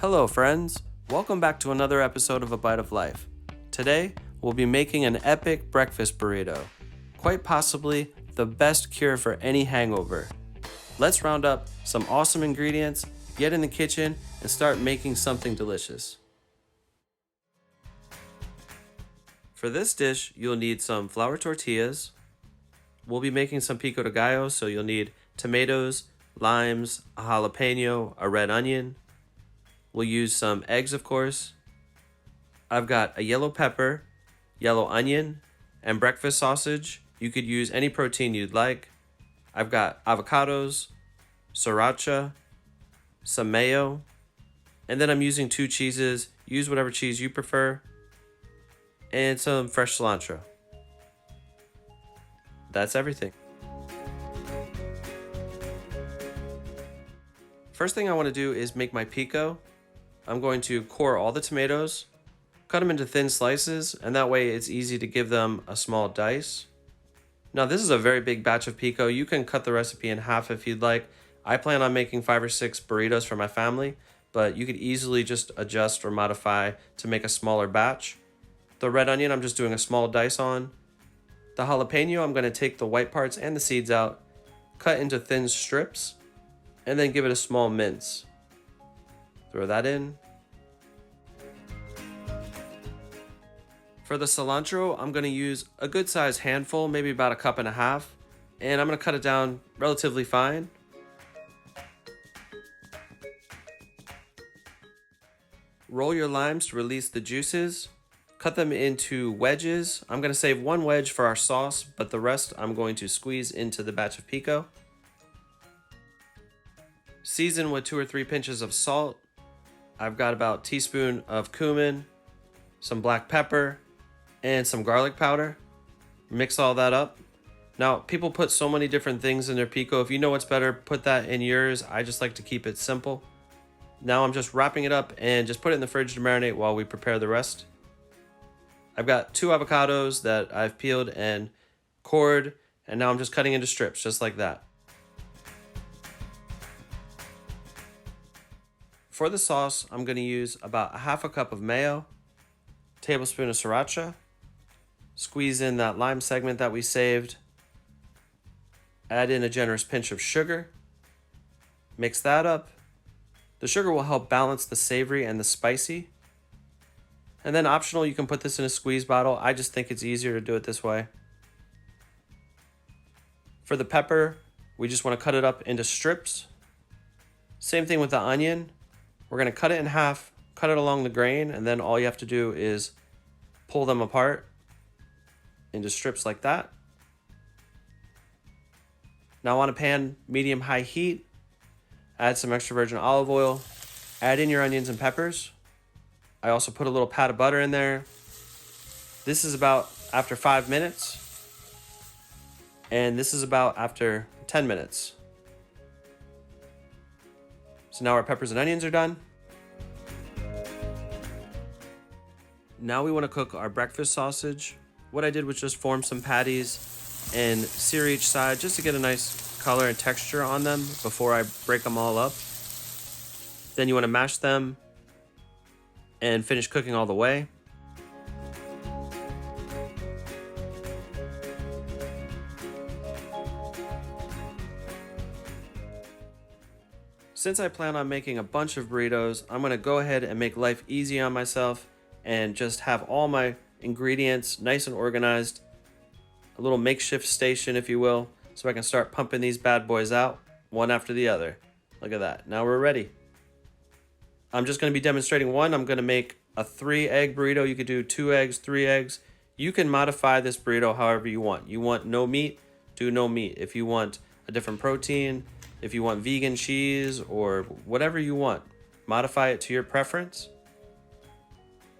Hello, friends. Welcome back to another episode of A Bite of Life. Today, we'll be making an epic breakfast burrito. Quite possibly the best cure for any hangover. Let's round up some awesome ingredients, get in the kitchen, and start making something delicious. For this dish, you'll need some flour tortillas. We'll be making some pico de gallo, so you'll need tomatoes, limes, a jalapeno, a red onion. We'll use some eggs, of course. I've got a yellow pepper, yellow onion, and breakfast sausage. You could use any protein you'd like. I've got avocados, sriracha, some mayo, and then I'm using 2 cheeses. Use whatever cheese you prefer, and some fresh cilantro. That's everything. First thing I want to do is make my pico. I'm going to core all the tomatoes, cut them into thin slices, and that way it's easy to give them a small dice. Now this is a very big batch of pico. You can cut the recipe in half if you'd like. I plan on making 5 or 6 burritos for my family, but you could easily just adjust or modify to make a smaller batch. The red onion I'm just doing a small dice on. The jalapeno I'm going to take the white parts and the seeds out, cut into thin strips, and then give it a small mince. Throw that in. For the cilantro, I'm going to use a good sized handful, maybe about 1.5 cups, and I'm going to cut it down relatively fine. Roll your limes to release the juices. Cut them into wedges. I'm going to save 1 wedge for our sauce, but the rest I'm going to squeeze into the batch of pico. Season with 2 or 3 pinches of salt. I've got about a teaspoon of cumin, some black pepper, and some garlic powder. Mix all that up. Now, people put so many different things in their pico. If you know what's better, put that in yours. I just like to keep it simple. Now I'm just wrapping it up and just put it in the fridge to marinate while we prepare the rest. I've got 2 avocados that I've peeled and cored, and now I'm just cutting into strips, just like that. For the sauce, I'm going to use about 1/2 cup of mayo, tablespoon of sriracha, squeeze in that lime segment that we saved, add in a generous pinch of sugar, mix that up. The sugar will help balance the savory and the spicy. And then optional, you can put this in a squeeze bottle. I just think it's easier to do it this way. For the pepper, we just want to cut it up into strips. Same thing with the onion. We're going to cut it in half, cut it along the grain, and then all you have to do is pull them apart into strips like that. Now on a pan, medium-high heat, add some extra virgin olive oil, add in your onions and peppers. I also put a little pat of butter in there. This is about after 5 minutes, and this is about after 10 minutes. So now our peppers and onions are done. Now we want to cook our breakfast sausage. What I did was just form some patties and sear each side just to get a nice color and texture on them before I break them all up. Then you want to mash them and finish cooking all the way. Since I plan on making a bunch of burritos, I'm going to go ahead and make life easy on myself and just have all my ingredients nice and organized. A little makeshift station, if you will, so I can start pumping these bad boys out one after the other. Look at that. Now we're ready. I'm just going to be demonstrating one. I'm going to make a 3-egg burrito. You could do 2 eggs, 3 eggs. You can modify this burrito however you want. You want no meat, do no meat. If you want a different protein, if you want vegan cheese or whatever you want, modify it to your preference.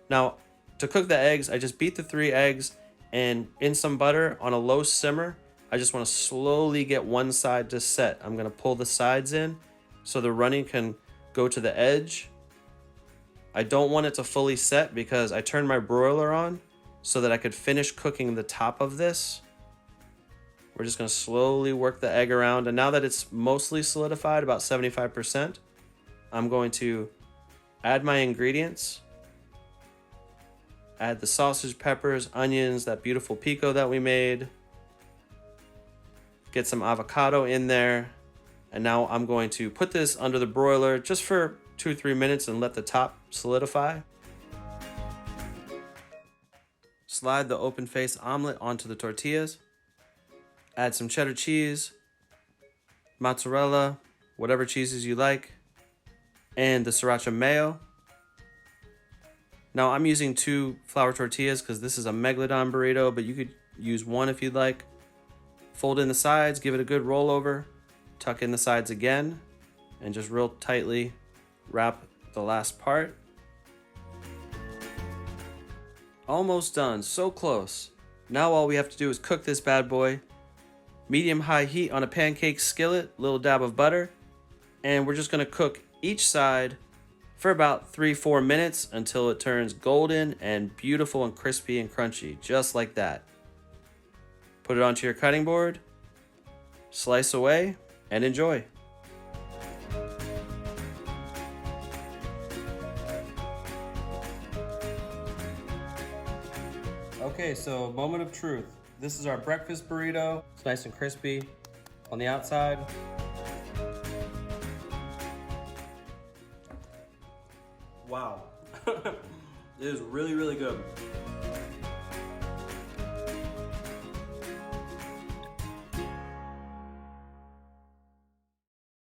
Now, to cook the eggs, I just beat the 3 eggs and in some butter on a low simmer. I just want to slowly get one side to set. I'm going to pull the sides in so the runny can go to the edge. I don't want it to fully set because I turned my broiler on so that I could finish cooking the top of this. We're just going to slowly work the egg around. And now that it's mostly solidified, about 75%, I'm going to Add my ingredients. Add the sausage, peppers, onions, that beautiful pico that we made. Get some avocado in there. And now I'm going to put this under the broiler just for 2-3 minutes and let the top solidify. Slide the open face omelet onto the tortillas. Add some cheddar cheese, mozzarella, whatever cheeses you like, and the sriracha mayo. Now I'm using 2 flour tortillas because this is a megalodon burrito, but you could use 1 if you'd like. Fold in the sides, give it a good roll over, tuck in the sides again, and just real tightly wrap the last part. Almost done, so close. Now all we have to do is cook this bad boy. Medium-high heat on a pancake skillet, little dab of butter, and we're just gonna cook each side for about 3-4 minutes until it turns golden and beautiful and crispy and crunchy, just like that. Put it onto your cutting board, slice away, and enjoy. Okay, so moment of truth. This is our breakfast burrito. It's nice and crispy on the outside. Wow. It is really, really good.